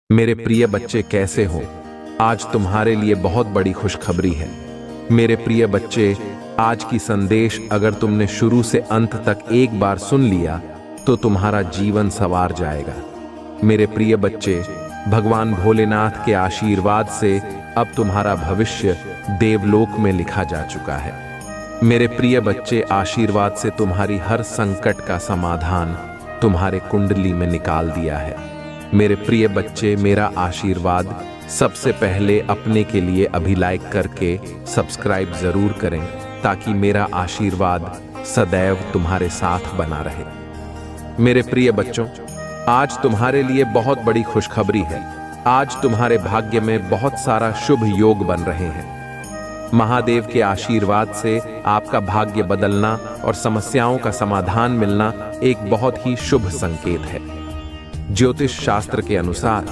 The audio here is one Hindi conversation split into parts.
मेरे प्रिय बच्चे कैसे हो? आज तुम्हारे लिए बहुत बड़ी खुशखबरी है। मेरे प्रिय बच्चे, आज की संदेश अगर तुमने शुरू से अंत तक एक बार सुन लिया तो तुम्हारा जीवन संवार जाएगा। मेरे प्रिय बच्चे, भगवान भोलेनाथ के आशीर्वाद से अब तुम्हारा भविष्य देवलोक में लिखा जा चुका है। मेरे प्रिय बच्चे, आशीर्वाद से तुम्हारी हर संकट का समाधान तुम्हारे कुंडली में निकाल दिया है। मेरे प्रिय बच्चे, मेरा आशीर्वाद सबसे पहले अपने के लिए अभी लाइक करके सब्सक्राइब जरूर करें ताकि मेरा आशीर्वाद सदैव तुम्हारे साथ बना रहे। मेरे प्रिय बच्चों, आज तुम्हारे लिए बहुत बड़ी खुशखबरी है। आज तुम्हारे भाग्य में बहुत सारा शुभ योग बन रहे हैं। महादेव के आशीर्वाद से आपका भाग्य बदलना और समस्याओं का समाधान मिलना एक बहुत ही शुभ संकेत है। ज्योतिष शास्त्र के अनुसार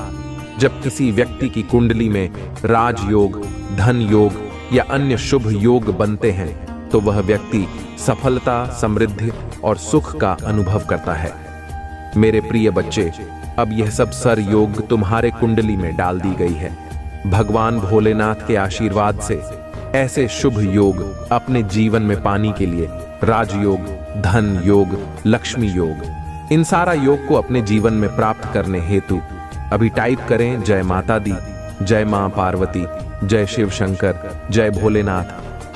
जब किसी व्यक्ति की कुंडली में राजयोग, धन योग या अन्य शुभ योग बनते हैं तो वह व्यक्ति सफलता, समृद्धि और सुख का अनुभव करता है। मेरे प्रिय बच्चे, अब यह सब सर योग तुम्हारे कुंडली में डाल दी गई है। भगवान भोलेनाथ के आशीर्वाद से ऐसे शुभ योग अपने जीवन में पाने के लिए राजयोग, धन योग, लक्ष्मी योग, इन सारा योग को अपने जीवन में प्राप्त करने हेतु अभी टाइप करें जय माता दी, जय मां पार्वती, जय शिव शंकर, जय भोलेनाथ,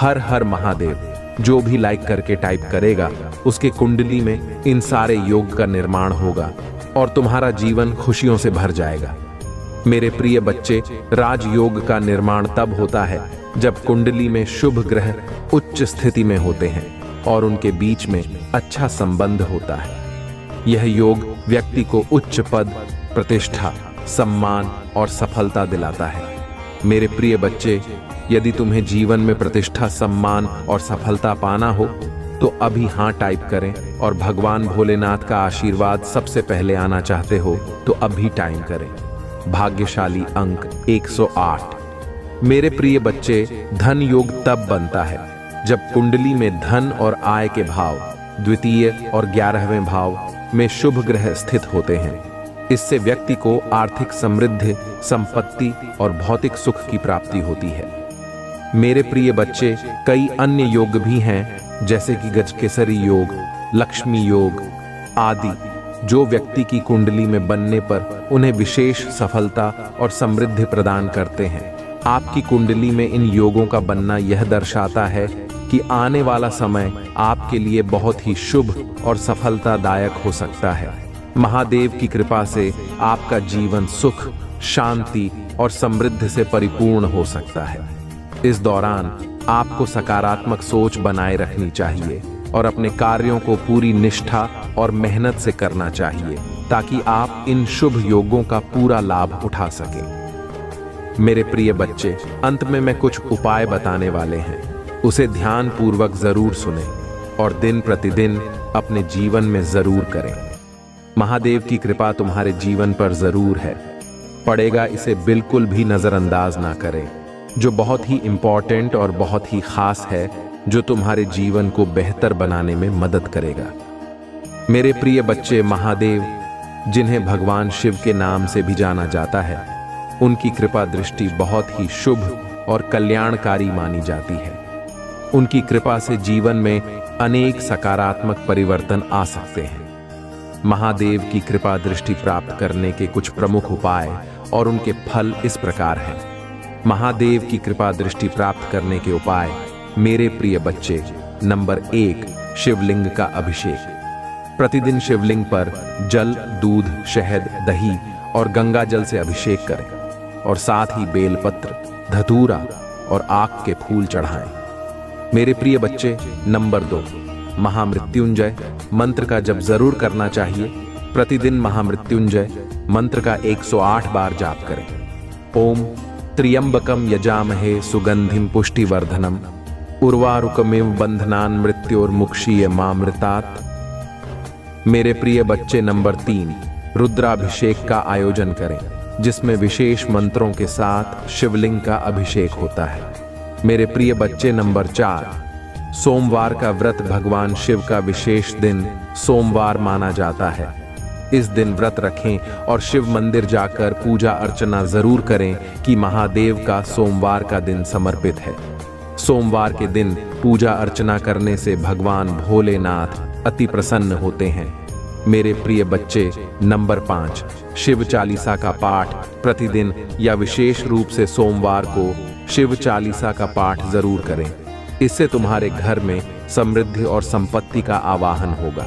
हर हर महादेव। जो भी लाइक करके टाइप करेगा उसके कुंडली में इन सारे योग का निर्माण होगा और तुम्हारा जीवन खुशियों से भर जाएगा। मेरे प्रिय बच्चे, राजयोग का निर्माण तब होता है जब कुंडली में शुभ ग्रह उच्च स्थिति में होते हैं और उनके बीच में अच्छा संबंध होता है। यह योग व्यक्ति को उच्च पद, प्रतिष्ठा, सम्मान और सफलता दिलाता है। मेरे प्रिय बच्चे, यदि तुम्हें जीवन में प्रतिष्ठा, सम्मान और सफलता पाना हो तो अभी हाँ टाइप करें और भगवान भोलेनाथ का आशीर्वाद सबसे पहले आना चाहते हो तो अभी टाइप करें। भाग्यशाली अंक 108। मेरे प्रिय बच्चे, धन योग तब बनता है जब कुंडली में धन और आय के भाव द्वितीय और 11वें भाव में शुभ ग्रह स्थित होते हैं। इससे व्यक्ति को आर्थिक समृद्धि, संपत्ति और भौतिक सुख की प्राप्ति होती है। मेरे प्रिय बच्चे, कई अन्य योग भी हैं जैसे कि गजकेसरी योग, लक्ष्मी योग आदि, जो व्यक्ति की कुंडली में बनने पर उन्हें विशेष सफलता और समृद्धि प्रदान करते हैं। आपकी कुंडली में इन योगों का बनना यह दर्शाता है कि आने वाला समय आपके लिए बहुत ही शुभ और सफलतादायक हो सकता है। महादेव की कृपा से आपका जीवन सुख, शांति और समृद्धि से परिपूर्ण हो सकता है। इस दौरान आपको सकारात्मक सोच बनाए रखनी चाहिए और अपने कार्यों को पूरी निष्ठा और मेहनत से करना चाहिए ताकि आप इन शुभ योगों का पूरा लाभ उठा सकें। मेरे प्रिय बच्चे, अंत में मैं कुछ उपाय बताने वाले हैं, उसे ध्यान पूर्वक जरूर सुने और दिन प्रतिदिन अपने जीवन में जरूर करें। महादेव की कृपा तुम्हारे जीवन पर जरूर है, पड़ेगा, इसे बिल्कुल भी नजरअंदाज ना करें। जो बहुत ही इंपॉर्टेंट और बहुत ही खास है, जो तुम्हारे जीवन को बेहतर बनाने में मदद करेगा। मेरे प्रिय बच्चे, महादेव, जिन्हें भगवान शिव के नाम से भी जाना जाता है, उनकी कृपा दृष्टि बहुत ही शुभ और कल्याणकारी मानी जाती है। उनकी कृपा से जीवन में अनेक सकारात्मक परिवर्तन आ सकते हैं। महादेव की कृपा दृष्टि प्राप्त करने के कुछ प्रमुख उपाय और उनके फल इस प्रकार हैं। महादेव की कृपा दृष्टि प्राप्त करने के उपाय, मेरे प्रिय बच्चे, नंबर 1, शिवलिंग का अभिषेक। प्रतिदिन शिवलिंग पर जल, दूध, शहद, दही और गंगा जल से अभिषेक करें और साथ ही बेलपत्र, धतूरा और आक के फूल चढ़ाएं। मेरे प्रिय बच्चे, नंबर 2, महामृत्युंजय मंत्र का जप जरूर करना चाहिए। प्रतिदिन महामृत्युंजय मंत्र का 108 बार जाप करें। ओम त्र्यंबकम यजामहे सुगंधिम पुष्टिवर्धनम उर्वारुकमेव बंधनान मृत्योर्मुक्षीय मामृतात्। मेरे प्रिय बच्चे, नंबर 3, रुद्राभिषेक का आयोजन करें जिसमें विशेष मंत्रों के साथ शिवलिंग का अभिषेक होता है। मेरे प्रिय बच्चे, नंबर 4, सोमवार का व्रत। भगवान शिव का विशेष दिन सोमवार माना जाता है। इस दिन व्रत रखें और शिव मंदिर जाकर पूजा अर्चना जरूर करें कि महादेव का सोमवार का दिन समर्पित है। सोमवार के दिन पूजा अर्चना करने से भगवान भोलेनाथ अति प्रसन्न होते हैं। मेरे प्रिय बच्चे, नंबर 5, शिव चालीसा का पाठ प्रतिदिन या विशेष रूप से सोमवार को शिव चालीसा का पाठ जरूर करें। इससे तुम्हारे घर में समृद्धि और संपत्ति का आवाहन होगा।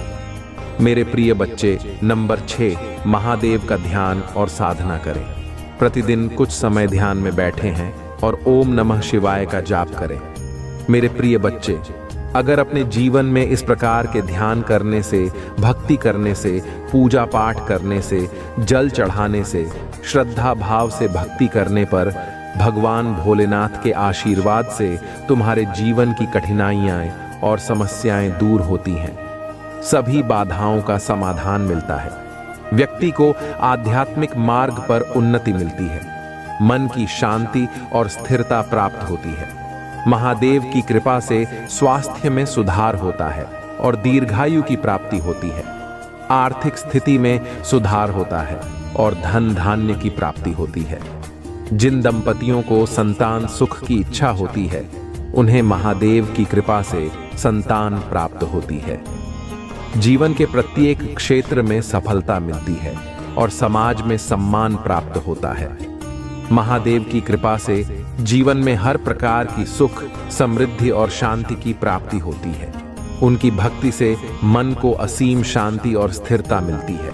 मेरे प्रिय बच्चे, नंबर 6, महादेव का ध्यान और साधना करें। प्रतिदिन कुछ समय ध्यान में बैठे हैं और ओम नमः शिवाय का जाप करें। मेरे प्रिय बच्चे, अगर अपने जीवन में इस प्रकार के ध्यान करने से, भक्ति करने से, पूजा पाठ करने से, जल चढ़ाने से, श्रद्धा भाव से भक्ति करने पर भगवान भोलेनाथ के आशीर्वाद से तुम्हारे जीवन की कठिनाइयां और समस्याएं दूर होती हैं। सभी बाधाओं का समाधान मिलता है। व्यक्ति को आध्यात्मिक मार्ग पर उन्नति मिलती है। मन की शांति और स्थिरता प्राप्त होती है। महादेव की कृपा से स्वास्थ्य में सुधार होता है और दीर्घायु की प्राप्ति होती है। आर्थिक स्थिति में सुधार होता है और धन धान्य की प्राप्ति होती है। जिन दंपतियों को संतान सुख की इच्छा होती है, उन्हें महादेव की कृपा से संतान प्राप्त होती है। जीवन के प्रत्येक क्षेत्र में सफलता मिलती है और समाज में सम्मान प्राप्त होता है। महादेव की कृपा से जीवन में हर प्रकार की सुख, समृद्धि और शांति की प्राप्ति होती है। उनकी भक्ति से मन को असीम शांति और स्थिरता मिलती है।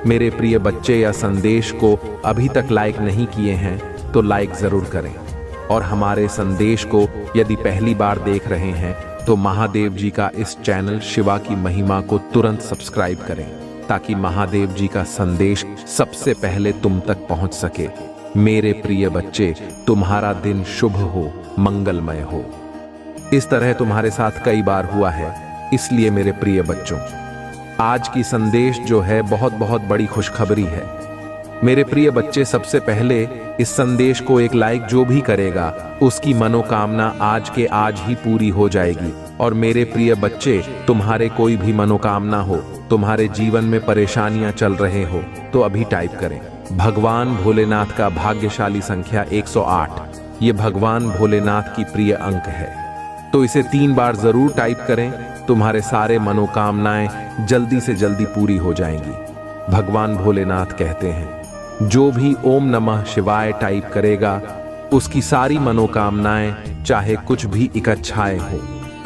मेरे प्रिय बच्चे, या संदेश को अभी तक लाइक नहीं किए हैं तो लाइक जरूर करें और हमारे संदेश को यदि पहली बार देख रहे हैं तो महादेव जी का इस चैनल शिवा की महिमा को तुरंत सब्सक्राइब करें ताकि महादेव जी का संदेश सबसे पहले तुम तक पहुंच सके। मेरे प्रिय बच्चे, तुम्हारा दिन शुभ हो, मंगलमय हो। इस तरह तुम्हारे साथ कई बार हुआ है, इसलिए मेरे प्रिय बच्चों, आज की संदेश जो है बहुत बहुत बड़ी खुशखबरी है। मेरे प्रिय बच्चे, सबसे पहले इस संदेश को एक लाइक जो भी करेगा उसकी मनोकामना आज के आज ही पूरी हो जाएगी। और मेरे प्रिय बच्चे, तुम्हारे कोई भी मनोकामना हो, तुम्हारे जीवन में परेशानियां चल रहे हो तो अभी टाइप करें भगवान भोलेनाथ का भाग्यशाली संख्या 108। ये भगवान भोलेनाथ की प्रिय अंक है, तो इसे 3 बार जरूर टाइप करें। तुम्हारे सारे मनोकामनाएं जल्दी से जल्दी पूरी हो जाएंगी। भगवान भोलेनाथ कहते हैं, जो भी ओम नमः शिवाय टाइप करेगा उसकी सारी मनोकामनाएं चाहे कुछ भी इच्छाएं हो,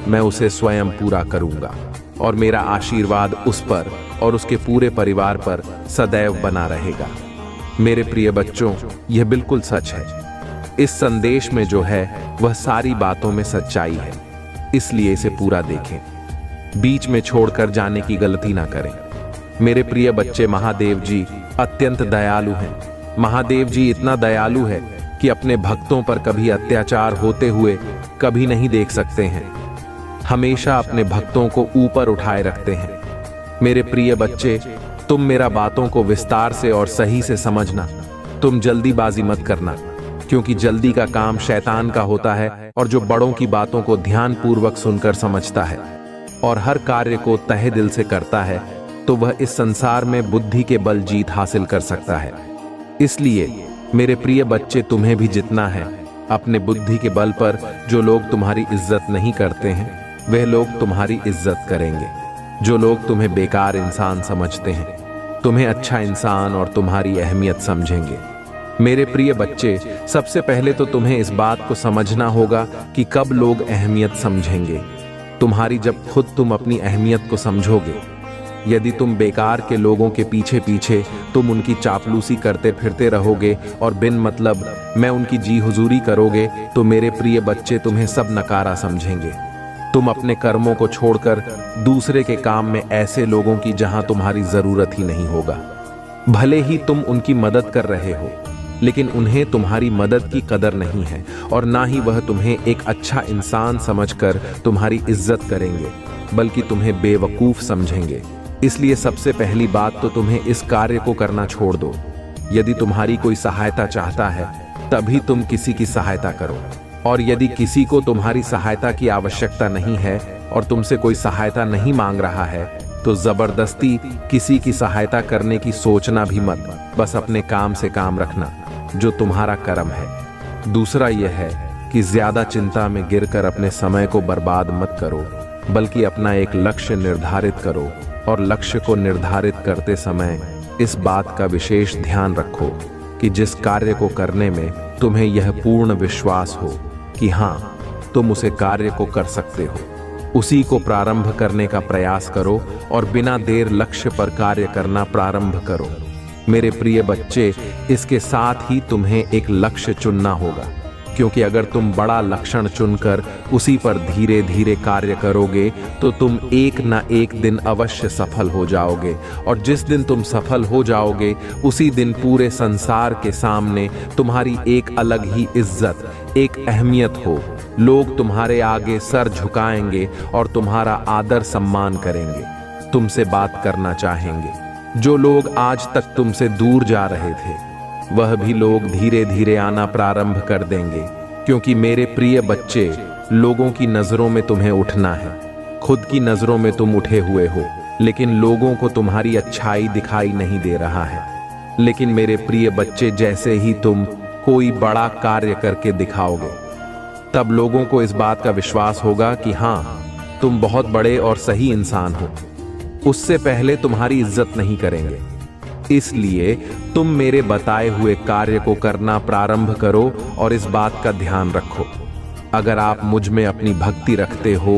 मैं उसे स्वयं पूरा करूंगा और मेरा आशीर्वाद उस पर और उसके पूरे परिवार पर सदैव बना रहेगा। मेरे प्रिय बच्चों, यह बिल्कुल सच है। इस संदेश में जो है वह सारी बातों में सच्चाई है, इसलिए इसे पूरा देखें। बीच में छोड़कर जाने की गलती ना करें। मेरे प्रिय बच्चे, महादेव जी अत्यंत दयालु हैं। महादेव जी इतना दयालु है कि अपने भक्तों पर कभी अत्याचार होते हुए कभी नहीं देख सकते हैं। हमेशा अपने भक्तों को ऊपर उठाए रखते हैं। मेरे प्रिय बच्चे, तुम मेरा बातों को विस्तार से और सही से समझना। तुम जल्दीबाजी मत करना, क्योंकि जल्दी का काम शैतान का होता है और जो बड़ों की बातों को ध्यानपूर्वक सुनकर समझता है और हर कार्य को तहे दिल से करता है, तो वह इस संसार में बुद्धि के बल जीत हासिल कर सकता है। इसलिए मेरे प्रिय बच्चे, तुम्हें भी जितना है अपने बुद्धि के बल पर जो लोग तुम्हारी इज्जत नहीं करते हैं, वह लोग तुम्हारी इज्जत करेंगे। जो लोग तुम्हें बेकार इंसान समझते हैं, तुम्हें अच्छा इंसान और तुम्हारी अहमियत समझेंगे। मेरे प्रिय बच्चे, सबसे पहले तो तुम्हें इस बात को समझना होगा कि कब लोग अहमियत समझेंगे। तुम्हारी जब खुद तुम अपनी अहमियत को समझोगे। यदि तुम बेकार के लोगों के पीछे पीछे तुम उनकी चापलूसी करते फिरते रहोगे और बिन मतलब मैं उनकी जी हुजूरी करोगे, तो मेरे प्रिय बच्चे तुम्हें सब नकारा समझेंगे। तुम अपने कर्मों को छोड़कर दूसरे के काम में ऐसे लोगों की जहां तुम्हारी जरूरत ही नहीं होगा। भले ही तुम उनकी मदद कर रहे हो, लेकिन उन्हें तुम्हारी मदद की कदर नहीं है और ना ही वह तुम्हें एक अच्छा इंसान समझकर तुम्हारी इज्जत करेंगे, बल्कि तुम्हें बेवकूफ समझेंगे। इसलिए सबसे पहली बात तो तुम्हें इस कार्य को करना छोड़ दो। यदि तुम्हारी कोई सहायता चाहता है, तभी तुम किसी की सहायता करो, और यदि किसी को तुम्हारी सहायता की आवश्यकता नहीं है और तुमसे कोई सहायता नहीं मांग रहा है, तो जबरदस्ती किसी की सहायता करने की सोचना भी मत। बस अपने काम से काम रखना, जो तुम्हारा कर्म है। दूसरा यह है कि ज्यादा चिंता में गिरकर अपने समय को बर्बाद मत करो, बल्कि अपना एक लक्ष्य निर्धारित करो और लक्ष्य को निर्धारित करते समय इस बात का विशेष ध्यान रखो कि जिस कार्य को करने में तुम्हें यह पूर्ण विश्वास हो कि हाँ, तुम उसे कार्य को कर सकते हो, उसी को प्रारंभ करने का प्रयास करो और बिना देर लक्ष्य पर कार्य करना प्रारंभ करो। मेरे प्रिय बच्चे, इसके साथ ही तुम्हें एक लक्ष्य चुनना होगा, क्योंकि अगर तुम बड़ा लक्ष्य चुनकर उसी पर धीरे धीरे कार्य करोगे तो तुम एक ना एक दिन अवश्य सफल हो जाओगे। और जिस दिन तुम सफल हो जाओगे उसी दिन पूरे संसार के सामने तुम्हारी एक अलग ही इज्जत, एक अहमियत हो। लोग तुम्हारे आगे सर झुकाएंगे और तुम्हारा आदर सम्मान करेंगे, तुमसे बात करना चाहेंगे। जो लोग आज तक तुमसे दूर जा रहे थे, वह भी लोग धीरे धीरे आना प्रारंभ कर देंगे, क्योंकि मेरे प्रिय बच्चे, लोगों की नजरों में तुम्हें उठना है। खुद की नजरों में तुम उठे हुए हो, लेकिन लोगों को तुम्हारी अच्छाई दिखाई नहीं दे रहा है। लेकिन मेरे प्रिय बच्चे, जैसे ही तुम कोई बड़ा कार्य करके दिखाओगे, तब लोगों को इस बात का विश्वास होगा कि हाँ, तुम बहुत बड़े और सही इंसान हो। उससे पहले तुम्हारी इज्जत नहीं करेंगे। इसलिए तुम मेरे बताए हुए कार्य को करना प्रारंभ करो और इस बात का ध्यान रखो। अगर आप मुझ में अपनी भक्ति रखते हो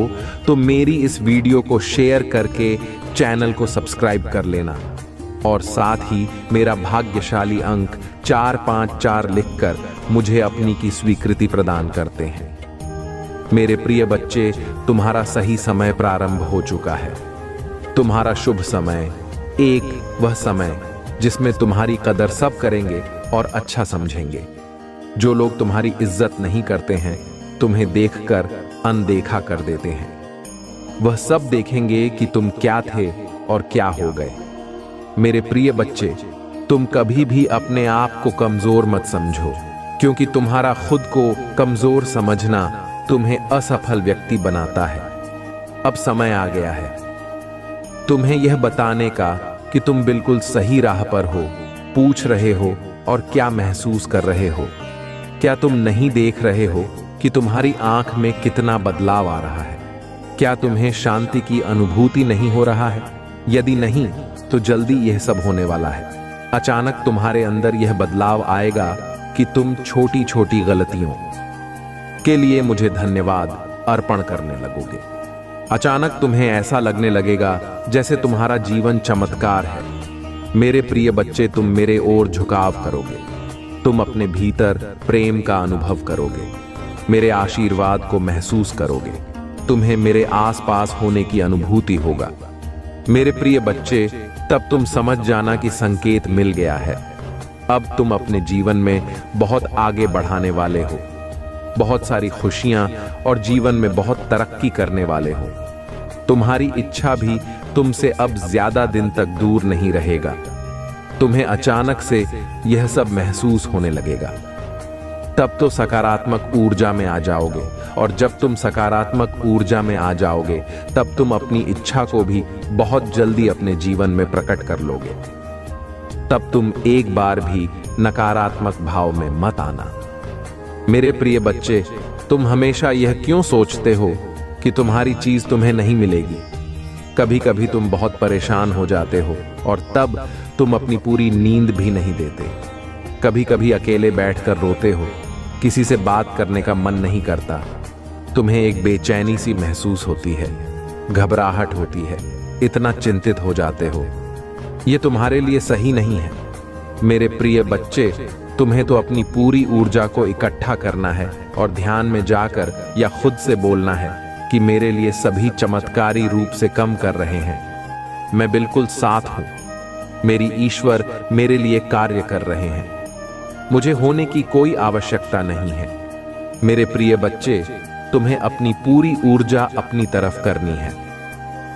तो मेरी इस वीडियो को शेयर करके चैनल को सब्सक्राइब कर लेना, और साथ ही मेरा भाग्यशाली अंक 454 लिखकर मुझे अपनी की स्वीकृति प्रदान करते हैं। मेरे प्रिय बच्चे, तुम्हारा सही समय प्रारंभ हो चुका है। तुम्हारा शुभ समय, एक वह समय जिसमें तुम्हारी कदर सब करेंगे और अच्छा समझेंगे। जो लोग तुम्हारी इज्जत नहीं करते हैं, तुम्हें देखकर अनदेखा कर देते हैं। वह सब देखेंगे कि तुम क्या थे और क्या हो गए। मेरे प्रिय बच्चे, तुम कभी भी अपने आप को कमजोर मत समझो, क्योंकि तुम्हारा खुद को कमजोर समझना तुम्हें असफल व्यक्ति बनाता है। अब समय आ गया है तुम्हें यह बताने का कि तुम बिल्कुल सही राह पर हो। पूछ रहे हो और क्या महसूस कर रहे हो? क्या तुम नहीं देख रहे हो कि तुम्हारी आंख में कितना बदलाव आ रहा है? क्या तुम्हें शांति की अनुभूति नहीं हो रहा है? यदि नहीं, तो जल्दी यह सब होने वाला है। अचानक तुम्हारे अंदर यह बदलाव आएगा कि तुम छोटी छोटी गलतियों के लिए मुझे धन्यवाद अर्पण करने लगोगे। अचानक तुम्हें ऐसा लगने लगेगा जैसे तुम्हारा जीवन चमत्कार है। मेरे प्रिय बच्चे, तुम मेरे ओर झुकाव करोगे। तुम अपने भीतर प्रेम का अनुभव करोगे, मेरे आशीर्वाद को महसूस करोगे। तुम्हें मेरे आसपास होने की अनुभूति होगा। मेरे प्रिय बच्चे, तब तुम समझ जाना कि संकेत मिल गया है। अब तुम अपने जीवन में बहुत आगे बढ़ाने वाले हो, बहुत सारी खुशियां और जीवन में बहुत तरक्की करने वाले हो। तुम्हारी इच्छा भी तुमसे अब ज्यादा दिन तक दूर नहीं रहेगा। तुम्हें अचानक से यह सब महसूस होने लगेगा। तब तो सकारात्मक ऊर्जा में आ जाओगे, और जब तुम सकारात्मक ऊर्जा में आ जाओगे, तब तुम अपनी इच्छा को भी बहुत जल्दी अपने जीवन में प्रकट कर लोगे। तब तुम एक बार भी नकारात्मक भाव में मत आना। मेरे प्रिय बच्चे, तुम हमेशा यह क्यों सोचते हो कि तुम्हारी चीज तुम्हें नहीं मिलेगी? कभी कभी तुम बहुत परेशान हो जाते हो और तब तुम अपनी पूरी नींद भी नहीं देते। कभी कभी अकेले बैठकर रोते हो, किसी से बात करने का मन नहीं करता। तुम्हें एक बेचैनी सी महसूस होती है, घबराहट होती है, इतना चिंतित हो जाते हो। यह तुम्हारे लिए सही नहीं है। मेरे प्रिय बच्चे, तुम्हें तो अपनी पूरी ऊर्जा को इकट्ठा करना है और ध्यान में जाकर या खुद से बोलना है कि मेरे लिए सभी चमत्कारी रूप से कम कर रहे हैं। मैं बिल्कुल साथ हूं। मेरी ईश्वर मेरे लिए कार्य कर रहे हैं। मुझे होने की कोई आवश्यकता नहीं है। मेरे प्रिय बच्चे, तुम्हें अपनी पूरी ऊर्जा अपनी तरफ करनी है।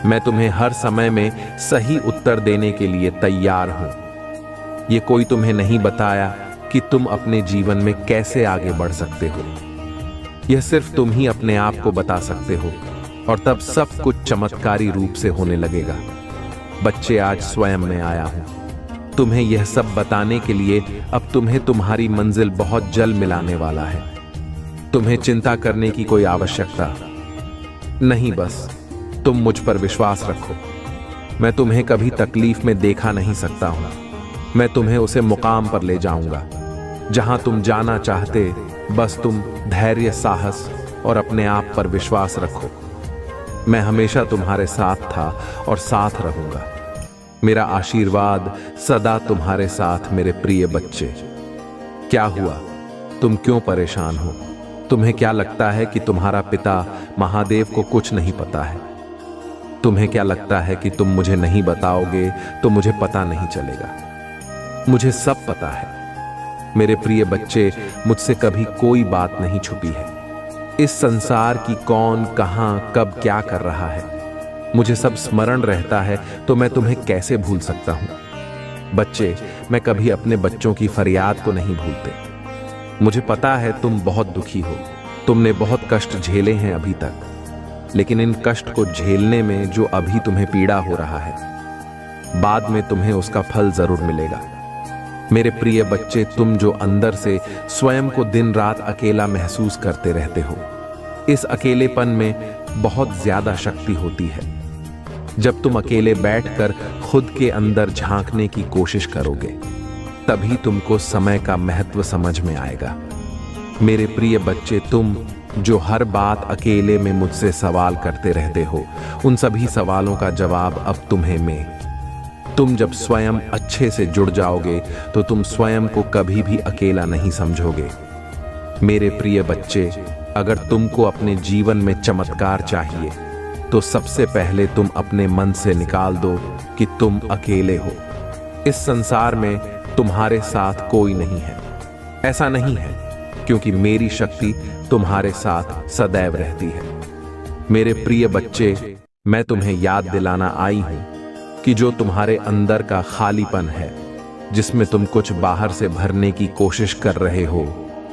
मैं तुम्हें हर समय में सही उत्तर देने के लिए तैयार हूं। ये कोई तुम्हें नहीं बताया कि तुम अपने जीवन में कैसे आगे बढ़ सकते हो। यह सिर्फ तुम ही अपने आप को बता सकते हो, और तब सब कुछ चमत्कारी रूप से होने लगेगा। बच्चे, आज स्वयं मैं आया हूं तुम्हें यह सब बताने के लिए। अब तुम्हें तुम्हारी मंजिल बहुत जल्द मिलाने वाला है। तुम्हें चिंता करने की कोई आवश्यकता नहीं, बस तुम मुझ पर विश्वास रखो। मैं तुम्हें कभी तकलीफ में देखा नहीं सकता हूं। मैं तुम्हें उसे मुकाम पर ले जाऊंगा जहां तुम जाना चाहते। बस तुम धैर्य, साहस और अपने आप पर विश्वास रखो। मैं हमेशा तुम्हारे साथ था और साथ रहूंगा। मेरा आशीर्वाद सदा तुम्हारे साथ, मेरे प्रिय बच्चे। क्या हुआ? तुम क्यों परेशान हो? तुम्हें क्या लगता है कि तुम्हारा पिता महादेव को कुछ नहीं पता है? तुम्हें क्या लगता है कि तुम मुझे नहीं बताओगे तो मुझे पता नहीं चलेगा? मुझे सब पता है मेरे प्रिय बच्चे। मुझसे कभी कोई बात नहीं छुपी है। इस संसार की कौन, कहां, कब क्या कर रहा है, मुझे सब स्मरण रहता है। तो मैं तुम्हें कैसे भूल सकता हूं? बच्चे, मैं कभी अपने बच्चों की फरियाद को नहीं भूलते। मुझे पता है तुम बहुत दुखी हो। तुमने बहुत कष्ट झेले हैं अभी तक, लेकिन इन कष्ट को झेलने में जो अभी तुम्हें पीड़ा हो रहा है, बाद में तुम्हें उसका फल जरूर मिलेगा। मेरे प्रिय बच्चे, तुम जो अंदर से स्वयं को दिन रात अकेला महसूस करते रहते हो, इस अकेलेपन में बहुत ज्यादा शक्ति होती है। जब तुम अकेले बैठकर खुद के अंदर झांकने की कोशिश करोगे, तभी तुमको समय का महत्व समझ में आएगा। मेरे प्रिय बच्चे, तुम जो हर बात अकेले में मुझसे सवाल करते रहते हो, उन सभी सवालों का जवाब अब तुम्हें मैं। तुम जब स्वयं अच्छे से जुड़ जाओगे तो तुम स्वयं को कभी भी अकेला नहीं समझोगे। मेरे प्रिय बच्चे, अगर तुमको अपने जीवन में चमत्कार चाहिए तो सबसे पहले तुम अपने मन से निकाल दो कि तुम अकेले हो। इस संसार में तुम्हारे साथ कोई नहीं है। ऐसा नहीं है, क्योंकि मेरी शक्ति तुम्हारे साथ सदैव रहती है। मेरे प्रिय बच्चे, मैं तुम्हें याद दिलाना आई हूं कि जो तुम्हारे अंदर का खालीपन है, जिसमें तुम कुछ बाहर से भरने की कोशिश कर रहे हो,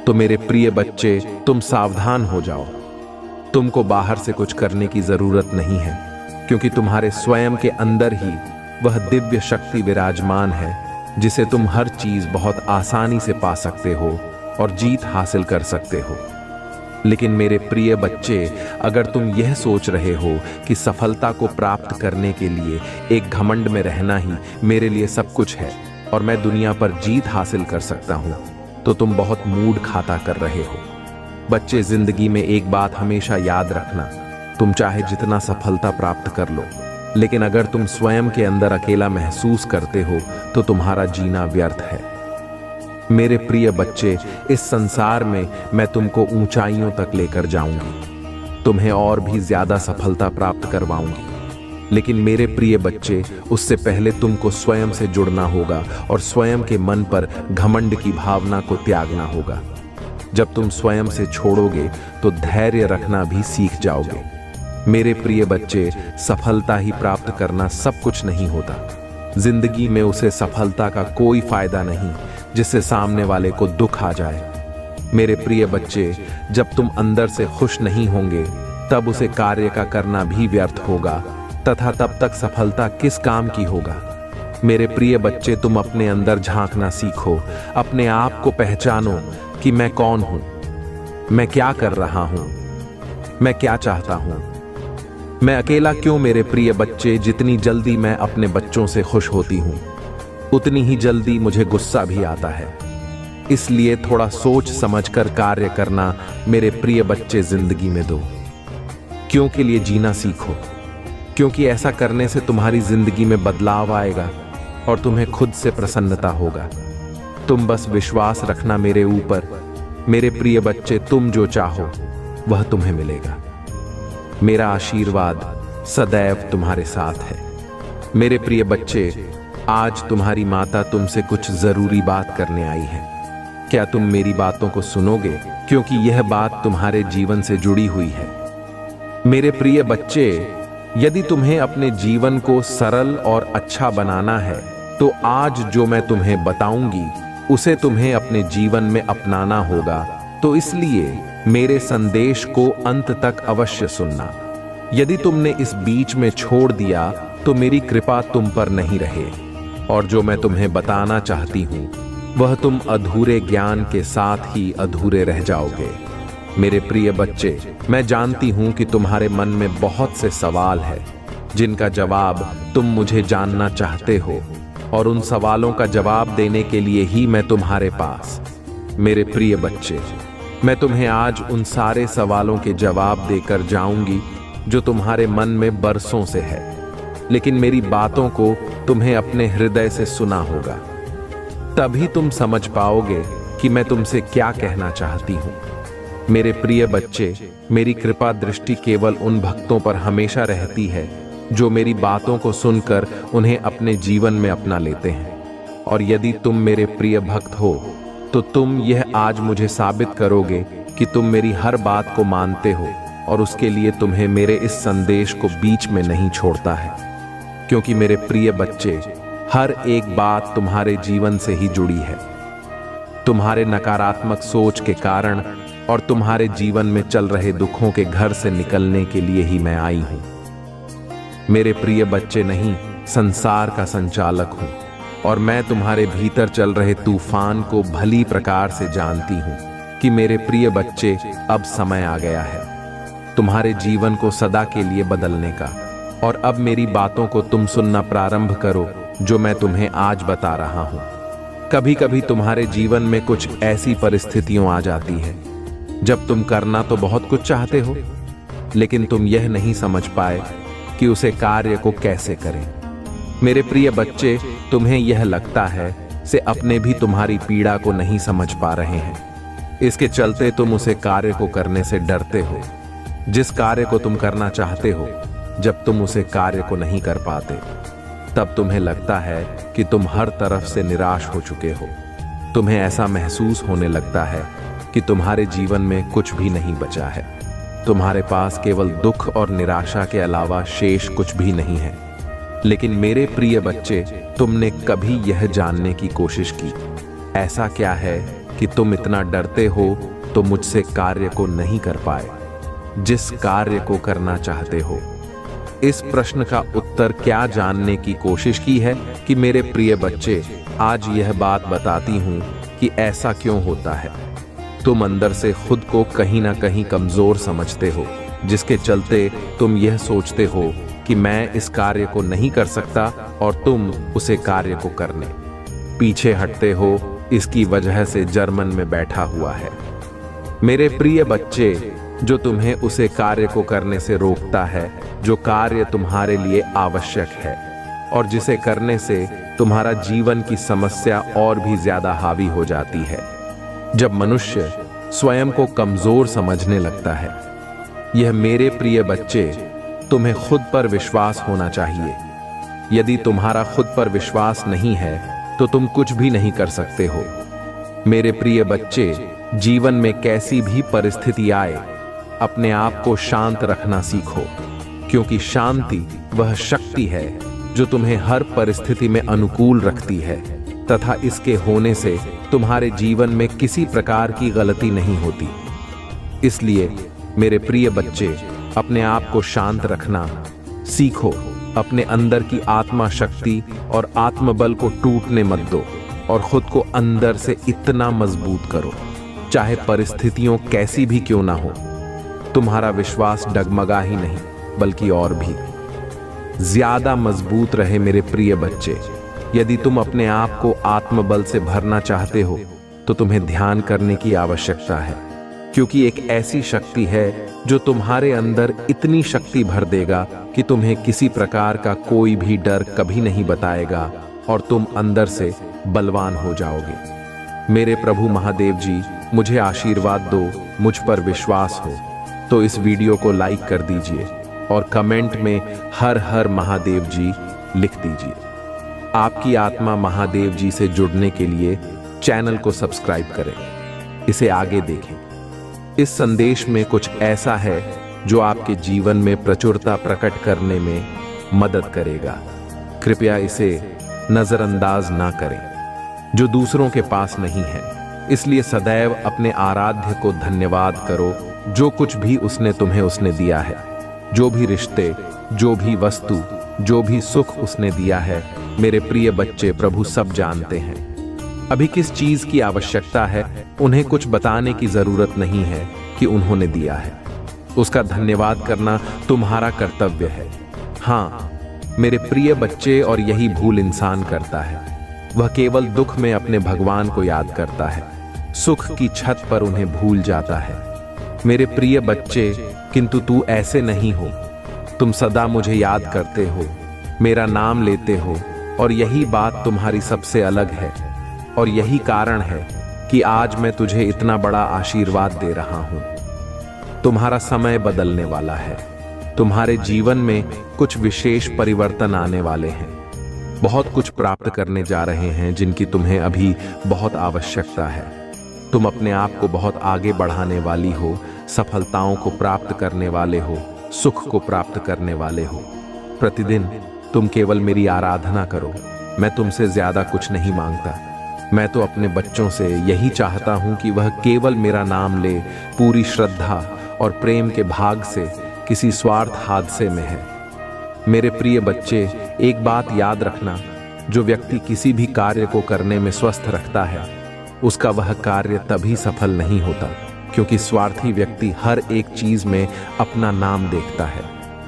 तो मेरे प्रिय बच्चे, तुम सावधान हो जाओ। तुमको बाहर से कुछ करने की जरूरत नहीं है, क्योंकि तुम्हारे स्वयं के अंदर ही वह दिव्य शक्ति विराजमान है, जिसे तुम हर चीज बहुत आसानी से पा सकते हो और जीत हासिल कर सकते हो। लेकिन मेरे प्रिय बच्चे, अगर तुम यह सोच रहे हो कि सफलता को प्राप्त करने के लिए एक घमंड में रहना ही मेरे लिए सब कुछ है और मैं दुनिया पर जीत हासिल कर सकता हूं, तो तुम बहुत मूड खाता कर रहे हो। बच्चे, जिंदगी में एक बात हमेशा याद रखना, तुम चाहे जितना सफलता प्राप्त कर लो, लेकिन अगर तुम स्वयं के अंदर अकेला महसूस करते हो तो तुम्हारा जीना व्यर्थ है। मेरे प्रिय बच्चे, इस संसार में मैं तुमको ऊंचाइयों तक लेकर जाऊंगी, तुम्हें और भी ज्यादा सफलता प्राप्त करवाऊंगी। लेकिन मेरे प्रिय बच्चे, उससे पहले तुमको स्वयं से जुड़ना होगा और स्वयं के मन पर घमंड की भावना को त्यागना होगा। जब तुम स्वयं से छोड़ोगे तो धैर्य रखना भी सीख जाओगे। मेरे प्रिय बच्चे, सफलता ही प्राप्त करना सब कुछ नहीं होता। जिंदगी में उसे सफलता का कोई फायदा नहीं जिससे सामने वाले को दुख आ जाए। मेरे प्रिय बच्चे, जब तुम अंदर से खुश नहीं होंगे तब उसे कार्य का करना भी व्यर्थ होगा, तथा तब तक सफलता किस काम की होगा। मेरे प्रिय बच्चे, तुम अपने अंदर झांकना सीखो, अपने आप को पहचानो कि मैं कौन हूं, मैं क्या कर रहा हूं, मैं क्या चाहता हूं, मैं अकेला क्यों। मेरे प्रिय बच्चे, जितनी जल्दी मैं अपने बच्चों से खुश होती हूं, उतनी ही जल्दी मुझे गुस्सा भी आता है। इसलिए थोड़ा सोच समझकर कार्य करना मेरे प्रिय बच्चे जिंदगी में दो। क्यों के लिए जीना सीखो, क्योंकि ऐसा करने से तुम्हारी जिंदगी में बदलाव आएगा और तुम्हें खुद से प्रसन्नता होगा। तुम बस विश्वास रखना मेरे ऊपर। मेरे प्रिय बच्चे, तुम जो चाहो वह तुम्हें मिलेगा। मेरा आशीर्वाद सदैव तुम्हारे साथ है। मेरे प्रिय बच्चे, आज तुम्हारी माता तुमसे कुछ जरूरी बात करने आई है। क्या तुम मेरी बातों को सुनोगे, क्योंकि यह बात तुम्हारे जीवन से जुड़ी हुई है। मेरे प्रिय बच्चे, यदि तुम्हें अपने जीवन को सरल और अच्छा बनाना है तो आज जो मैं तुम्हें बताऊंगी उसे तुम्हें अपने जीवन में अपनाना होगा। तो इसलिए मेरे संदेश को अंत तक अवश्य सुनना। यदि तुमने इस बीच में छोड़ दिया तो मेरी कृपा तुम पर नहीं रहे, और जो मैं तुम्हें बताना चाहती हूँ वह तुम अधूरे ज्ञान के साथ ही अधूरे रह जाओगे। मेरे प्रिय बच्चे, मैं जानती हूँ कि तुम्हारे मन में बहुत से सवाल हैं जिनका जवाब तुम मुझे जानना चाहते हो, और उन सवालों का जवाब देने के लिए ही मैं तुम्हारे पास। मेरे प्रिय बच्चे, मैं तुम्हें आज उन सारे सवालों के जवाब देकर जाऊंगी जो तुम्हारे मन में बरसों से है, लेकिन मेरी बातों को तुम्हें अपने हृदय से सुना होगा। तभी तुम समझ पाओगे कि मैं तुमसे क्या कहना चाहती हूँ। मेरे प्रिय बच्चे, मेरी कृपा दृष्टि केवल उन भक्तों पर हमेशा रहती है जो मेरी बातों को सुनकर उन्हें अपने जीवन में अपना लेते हैं। और यदि तुम मेरे प्रिय भक्त हो तो तुम यह आज मुझे साबित करोगे कि तुम मेरी हर बात को मानते हो, और उसके लिए तुम्हें मेरे इस संदेश को बीच में नहीं छोड़ता है। क्योंकि मेरे प्रिय बच्चे, हर एक बात तुम्हारे जीवन से ही जुड़ी है। तुम्हारे नकारात्मक सोच के कारण और तुम्हारे जीवन में चल रहे दुखों के घर से निकलने के लिए ही मैं आई हूं। मेरे प्रिय बच्चे, नहीं, संसार का संचालक हूं, और मैं तुम्हारे भीतर चल रहे तूफान को भली प्रकार से जानती हूं कि मेरे प्रिय बच्चे, अब समय आ गया है तुम्हारे जीवन को सदा के लिए बदलने का। और अब मेरी बातों को तुम सुनना प्रारंभ करो जो मैं तुम्हें आज बता रहा हूं। कभी कभी तुम्हारे जीवन में कुछ ऐसी परिस्थितियां आ जाती है जब तुम करना तो बहुत कुछ चाहते हो, लेकिन तुम यह नहीं समझ पाए कि उसे कार्य को कैसे करें। मेरे प्रिय बच्चे, तुम्हें यह लगता है से अपने भी तुम्हारी पीड़ा को नहीं समझ पा रहे हैं। इसके चलते तुम उसे कार्य को करने से डरते हो। जिस कार्य को तुम करना चाहते हो, जब तुम उसे कार्य को नहीं कर पाते, तब तुम्हें लगता है कि तुम हर तरफ से निराश हो चुके हो। तुम्हें ऐसा महसूस होने लगता है कि तुम्हारे जीवन में कुछ भी नहीं बचा है। तुम्हारे पास केवल दुख और निराशा के अलावा शेष कुछ भी नहीं है। लेकिन मेरे प्रिय बच्चे, तुमने कभी यह जानने की कोशिश की, ऐसा क्या है कि तुम इतना डरते हो तो मुझसे कार्य को नहीं कर पाए, जिस कार्य को करना चाहते हो? इस प्रश्न का उत्तर क्या जानने की कोशिश की है कि मेरे प्रिय बच्चे, आज यह बात बताती हूं कि ऐसा क्यों होता है। तुम अंदर से खुद को कहीं ना कहीं कमजोर समझते हो, जिसके चलते तुम यह सोचते हो कि मैं इस कार्य को नहीं कर सकता, और तुम उसे कार्य को करने पीछे हटते हो। इसकी वजह से जर्मन में बैठा हुआ है। मेरे प्रिय बच्चे, जो तुम्हें उसे कार्य को करने से रोकता है जो कार्य तुम्हारे लिए आवश्यक है, और जिसे करने से तुम्हारा जीवन की समस्या और भी ज्यादा हावी हो जाती है। जब मनुष्य स्वयं को कमजोर समझने लगता है। यह मेरे प्रिय बच्चे, तुम्हें खुद पर विश्वास होना चाहिए। यदि तुम्हारा खुद पर विश्वास नहीं है तो तुम कुछ भी नहीं कर सकते हो। मेरे प्रिय बच्चे, जीवन में कैसी भी परिस्थिति आए, अपने आप को शांत रखना सीखो, क्योंकि शांति वह शक्ति है जो तुम्हें हर परिस्थिति में अनुकूल रखती है, तथा इसके होने से तुम्हारे जीवन में किसी प्रकार की गलती नहीं होती। इसलिए मेरे प्रिय बच्चे, अपने आप को शांत रखना सीखो। अपने अंदर की आत्मा शक्ति और आत्मबल को टूटने मत दो, और खुद को अंदर से इतना मजबूत करो, चाहे परिस्थितियों कैसी भी क्यों ना हो। तुम्हारा विश्वास डगमगा ही नहीं, बल्कि और भी ज्यादा मजबूत रहे। मेरे प्रिय बच्चे, यदि तुम अपने आप को आत्मबल से भरना चाहते हो तो तुम्हें ध्यान करने की आवश्यकता है, क्योंकि एक ऐसी शक्ति है जो तुम्हारे अंदर इतनी शक्ति भर देगा कि तुम्हें किसी प्रकार का कोई भी डर कभी नहीं बताएगा, और तुम अंदर से बलवान हो जाओगे। मेरे प्रभु महादेव जी, मुझे आशीर्वाद दो, मुझ पर विश्वास हो तो इस वीडियो को लाइक कर दीजिए और कमेंट में हर हर महादेव जी लिख दीजिए। आपकी आत्मा महादेव जी से जुड़ने के लिए चैनल को सब्सक्राइब करें, इसे आगे देखें। इस संदेश में कुछ ऐसा है जो आपके जीवन में प्रचुरता प्रकट करने में मदद करेगा। कृपया इसे नजरअंदाज ना करें, जो दूसरों के पास नहीं है। इसलिए सदैव अपने आराध्य को धन्यवाद करो, जो कुछ भी उसने तुम्हें दिया है, जो भी रिश्ते, जो भी वस्तु, जो भी सुख उसने दिया है मेरे प्रिय बच्चे, प्रभु सब जानते हैं। अभी किस चीज की आवश्यकता है उन्हें कुछ बताने की जरूरत नहीं है कि उन्होंने दिया है। उसका धन्यवाद करना तुम्हारा कर्तव्य है। हाँ मेरे प्रिय बच्चे, और यही भूल इंसान करता है। वह केवल दुख में अपने भगवान को याद करता है, सुख की छत पर उन्हें भूल जाता है। मेरे प्रिय बच्चे, किंतु तू ऐसे नहीं हो। तुम सदा मुझे याद करते हो, मेरा नाम लेते हो, और यही बात तुम्हारी सबसे अलग है। और यही कारण है कि आज मैं तुझे इतना बड़ा आशीर्वाद दे रहा हूं। तुम्हारा समय बदलने वाला है। तुम्हारे जीवन में कुछ विशेष परिवर्तन आने वाले हैं। बहुत कुछ प्राप्त करने जा रहे हैं जिनकी तुम्हें अभी बहुत आवश्यकता है। तुम अपने आप को बहुत आगे बढ़ाने वाली हो, सफलताओं को प्राप्त करने वाले हो, सुख को प्राप्त करने वाले हो। प्रतिदिन तुम केवल मेरी आराधना करो। मैं तुमसे ज्यादा कुछ नहीं मांगता। मैं तो अपने बच्चों से यही चाहता हूं कि वह केवल मेरा नाम ले, पूरी श्रद्धा और प्रेम के भाग से, किसी स्वार्थ हादसे में है। मेरे प्रिय बच्चे, एक बात याद रखना, जो व्यक्ति किसी भी कार्य को करने में स्वस्थ रखता है उसका वह कार्य तभी सफल नहीं होता, क्योंकि स्वार्थी व्यक्ति हर एक चीज में अपना नाम देखता है।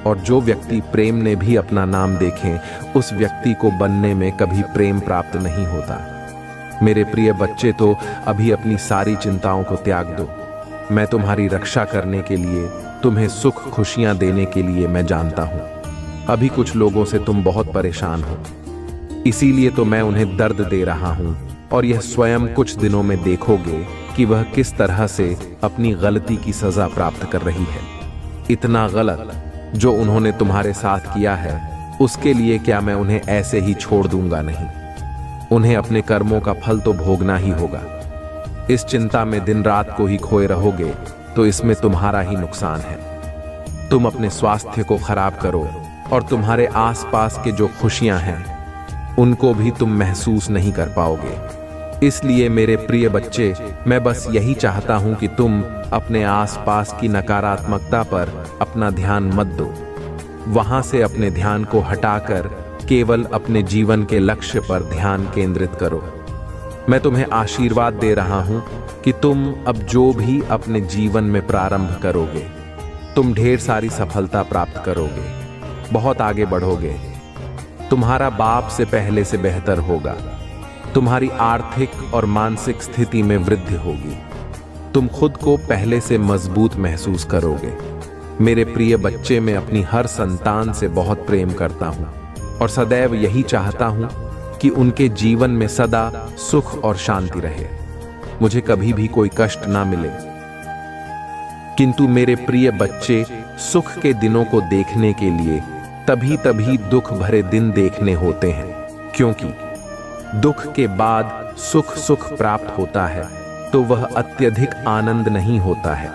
और जो व्यक्ति प्रेम ने भी अपना नाम देखे, उस व्यक्ति को बनने में कभी प्रेम प्राप्त नहीं होता। मेरे प्रिय बच्चे, तो अभी अपनी सारी चिंताओं को त्याग दो। मैं तुम्हारी रक्षा करने के लिए, तुम्हें सुख खुशियां देने के लिए मैं जानता हूं। अभी कुछ लोगों से तुम बहुत परेशान हो, इसीलिए तो मैं उन्हें दर्द दे रहा हूं। और यह स्वयं कुछ दिनों में देखोगे कि वह किस तरह से अपनी गलती की सजा प्राप्त कर रही है। इतना गलत जो उन्होंने तुम्हारे साथ किया है, उसके लिए क्या मैं उन्हें ऐसे ही छोड़ दूंगा? नहीं, उन्हें अपने कर्मों का फल तो भोगना ही होगा। इस चिंता में दिन रात को ही खोए रहोगे तो इसमें तुम्हारा ही नुकसान है। तुम अपने स्वास्थ्य को खराब करो और तुम्हारे आसपास के जो खुशियां हैं उनको भी तुम महसूस नहीं कर पाओगे। इसलिए मेरे प्रिय बच्चे, मैं बस यही चाहता हूं कि तुम अपने आसपास की नकारात्मकता पर अपना ध्यान मत दो। वहां से अपने ध्यान को हटाकर केवल अपने जीवन के लक्ष्य पर ध्यान केंद्रित करो। मैं तुम्हें आशीर्वाद दे रहा हूं कि तुम अब जो भी अपने जीवन में प्रारंभ करोगे, तुम ढेर सारी सफलता प्राप्त करोगे, बहुत आगे बढ़ोगे। तुम्हारा बाप से पहले से बेहतर होगा। तुम्हारी आर्थिक और मानसिक स्थिति में वृद्धि होगी। तुम खुद को पहले से मजबूत महसूस करोगे। मेरे प्रिय बच्चे, मैं अपनी हर संतान से बहुत प्रेम करता हूं और सदैव यही चाहता हूं कि उनके जीवन में सदा सुख और शांति रहे, मुझे कभी भी कोई कष्ट ना मिले। किंतु मेरे प्रिय बच्चे, सुख के दिनों को देखने के लिए तभी तभी दुख भरे दिन देखने होते हैं, क्योंकि दुख के बाद सुख प्राप्त होता है तो वह अत्यधिक आनंद नहीं होता है।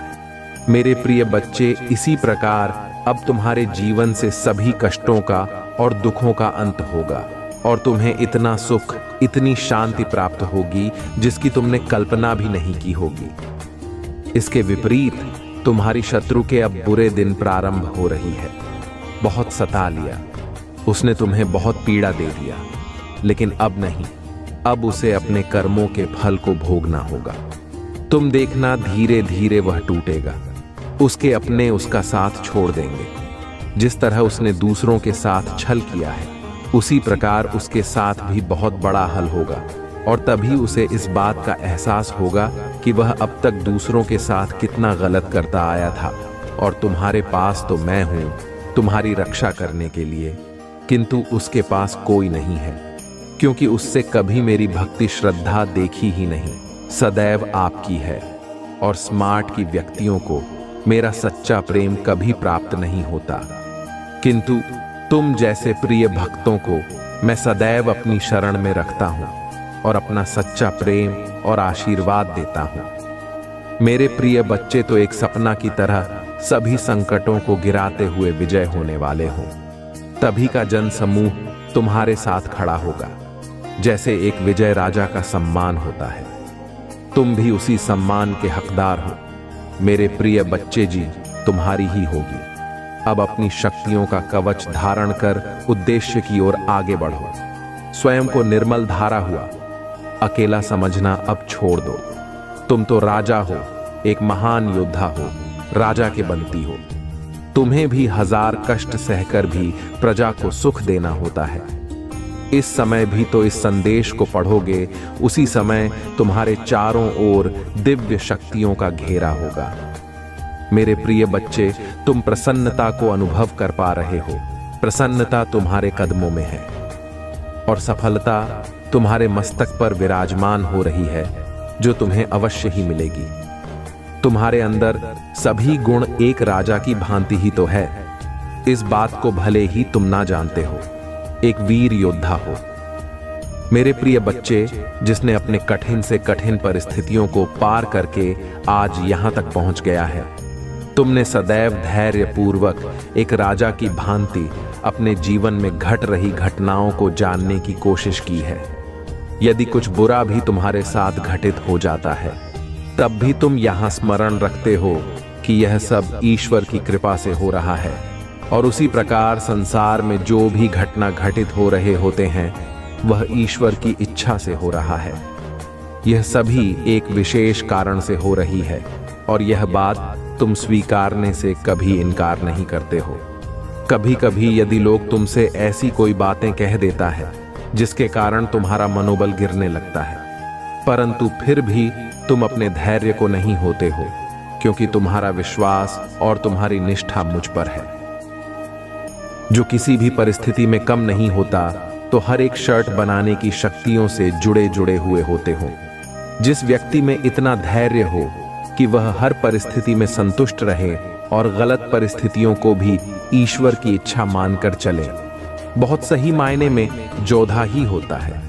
मेरे प्रिय बच्चे, इसी प्रकार अब तुम्हारे जीवन से सभी कष्टों का और दुखों का अंत होगा और तुम्हें इतना सुख, इतनी शांति प्राप्त होगी जिसकी तुमने कल्पना भी नहीं की होगी। इसके विपरीत तुम्हारी शत्रु के अब बुरे दिन प्रारंभ हो रही है। बहुत सता लिया, उसने तुम्हें बहुत पीड़ा दे दिया, लेकिन अब नहीं, अब उसे अपने कर्मों के फल को भोगना होगा। तुम देखना, धीरे धीरे वह टूटेगा। उसके अपने उसका साथ छोड़ देंगे। जिस तरह उसने दूसरों के साथ छल किया है, उसी प्रकार उसके साथ भी बहुत बड़ा हल होगा और तभी उसे इस बात का एहसास होगा कि वह अब तक दूसरों के साथ कितना गलत करता आया था और तुम्हारे पास तो मैं हूं तुम्हारी रक्षा करने के लिए, किंतु उसके पास कोई नहीं है, क्योंकि उससे कभी मेरी भक्ति श्रद्धा देखी ही नहीं, सदैव आपकी है। और स्मार्ट की व्यक्तियों को मेरा सच्चा प्रेम कभी प्राप्त नहीं होता, किंतु तुम जैसे प्रिय भक्तों को मैं सदैव अपनी शरण में रखता हूं और अपना सच्चा प्रेम और आशीर्वाद देता हूं। मेरे प्रिय बच्चे, तो एक सपना की तरह सभी संकटों को गिराते हुए विजय होने वाले हो। तभी का जन समूह तुम्हारे साथ खड़ा होगा, जैसे एक विजय राजा का सम्मान होता है। तुम भी उसी सम्मान के हकदार हो। मेरे प्रिय बच्चे जी, तुम्हारी ही होगी। अब अपनी शक्तियों का कवच धारण कर उद्देश्य की ओर आगे बढ़ो। स्वयं को निर्मल धारा हुआ, अकेला समझना अब छोड़ दो। तुम तो राजा हो, एक महान योद्धा हो, राजा के बंती हो। तुम्हें भी 1000 कष्ट सहकर भी प्रजा को सुख देना होता है। इस समय भी तो इस संदेश को पढ़ोगे, उसी समय तुम्हारे चारों ओर दिव्य शक्तियों का घेरा होगा। मेरे प्रिय बच्चे, तुम प्रसन्नता को अनुभव कर पा रहे हो। प्रसन्नता तुम्हारे कदमों में है और सफलता तुम्हारे मस्तक पर विराजमान हो रही है, जो तुम्हें अवश्य ही मिलेगी। तुम्हारे अंदर सभी गुण एक राजा की भांति ही तो है। इस बात को भले ही तुम ना जानते हो। एक वीर योद्धा हो। मेरे प्रिय बच्चे, जिसने अपने कठिन से कठिन परिस्थितियों को पार करके आज यहां तक पहुंच गया है। तुमने सदैव धैर्य पूर्वक एक राजा की भांति अपने जीवन में घट रही घटनाओं को जानने की कोशिश की है। यदि कुछ बुरा भी तुम्हारे साथ घटित हो जाता है, तब भी तुम यहां स्मरण रखते हो कि यह सब ईश्वर की कृपा से हो रहा है। और उसी प्रकार संसार में जो भी घटना घटित हो रहे होते हैं, वह ईश्वर की इच्छा से हो रहा है। यह सभी एक विशेष कारण से हो रही है और यह बात तुम स्वीकारने से कभी इनकार नहीं करते हो। कभी कभी यदि लोग तुमसे ऐसी कोई बातें कह देता है जिसके कारण तुम्हारा मनोबल गिरने लगता है, परंतु फिर भी तुम अपने धैर्य को नहीं होते हो, क्योंकि तुम्हारा विश्वास और तुम्हारी निष्ठा मुझ पर है, जो किसी भी परिस्थिति में कम नहीं होता, तो हर एक शर्ट बनाने की शक्तियों से जुड़े जुड़े हुए होते हो। जिस व्यक्ति में इतना धैर्य हो कि वह हर परिस्थिति में संतुष्ट रहे और गलत परिस्थितियों को भी ईश्वर की इच्छा मानकर चले, बहुत सही मायने में योद्धा ही होता है।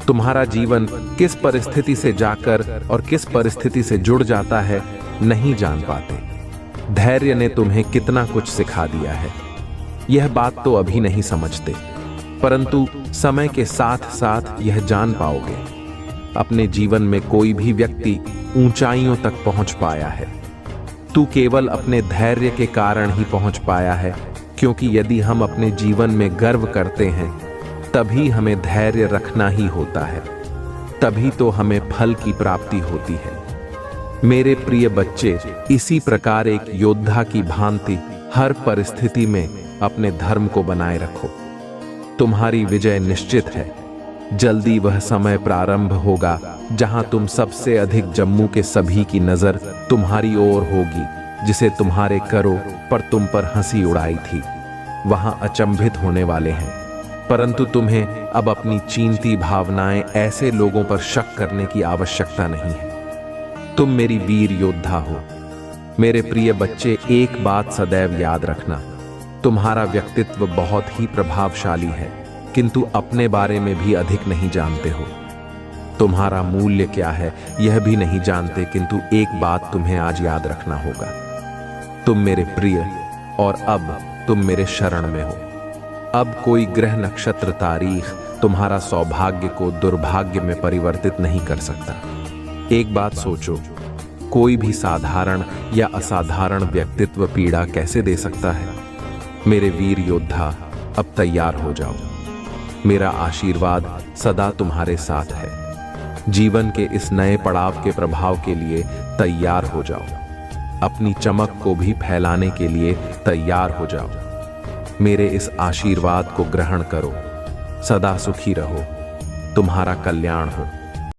तुम्हारा जीवन किस परिस्थिति से जाकर और किस परिस्थिति से जुड़ जाता है, नहीं जान पाते। धैर्य ने तुम्हें कितना कुछ सिखा दिया है, यह बात तो अभी नहीं समझते, परंतु समय के साथ साथ यह जान पाओगे। अपने जीवन में कोई भी व्यक्ति ऊंचाइयों तक पहुंच पाया है, तू केवल अपने धैर्य के कारण ही पहुंच पाया है, क्योंकि यदि हम अपने जीवन में गर्व करते हैं, तभी हमें धैर्य रखना ही होता है, तभी तो हमें फल की प्राप्ति होती है। मेरे प्रिय बच्चे, इसी प्रकार एक योद्धा की भांति हर परिस्थिति में अपने धर्म को बनाए रखो। तुम्हारी विजय निश्चित है। जल्दी वह समय प्रारंभ होगा जहां तुम सबसे अधिक जम्मू के सभी की नजर तुम्हारी ओर होगी, जिसे तुम्हारे करो पर तुम पर हंसी उड़ाई थी, वहां अचंभित होने वाले हैं। परंतु तुम्हें अब अपनी चींती भावनाएं ऐसे लोगों पर शक करने की आवश्यकता नहीं है। तुम मेरी वीर योद्धा हो। मेरे प्रिय बच्चे, एक बात सदैव याद रखना, तुम्हारा व्यक्तित्व बहुत ही प्रभावशाली है, किंतु अपने बारे में भी अधिक नहीं जानते हो। तुम्हारा मूल्य क्या है यह भी नहीं जानते, किंतु एक बात तुम्हें आज याद रखना होगा, तुम मेरे प्रिय और अब तुम मेरे शरण में हो। अब कोई ग्रह नक्षत्र तारीख तुम्हारा सौभाग्य को दुर्भाग्य में परिवर्तित नहीं कर सकता। एक बात सोचो, कोई भी साधारण या असाधारण व्यक्तित्व पीड़ा कैसे दे सकता है? मेरे वीर योद्धा, अब तैयार हो जाओ। मेरा आशीर्वाद सदा तुम्हारे साथ है। जीवन के इस नए पड़ाव के प्रभाव के लिए तैयार हो जाओ। अपनी चमक को भी फैलाने के लिए तैयार हो जाओ। मेरे इस आशीर्वाद को ग्रहण करो। सदा सुखी रहो। तुम्हारा कल्याण हो।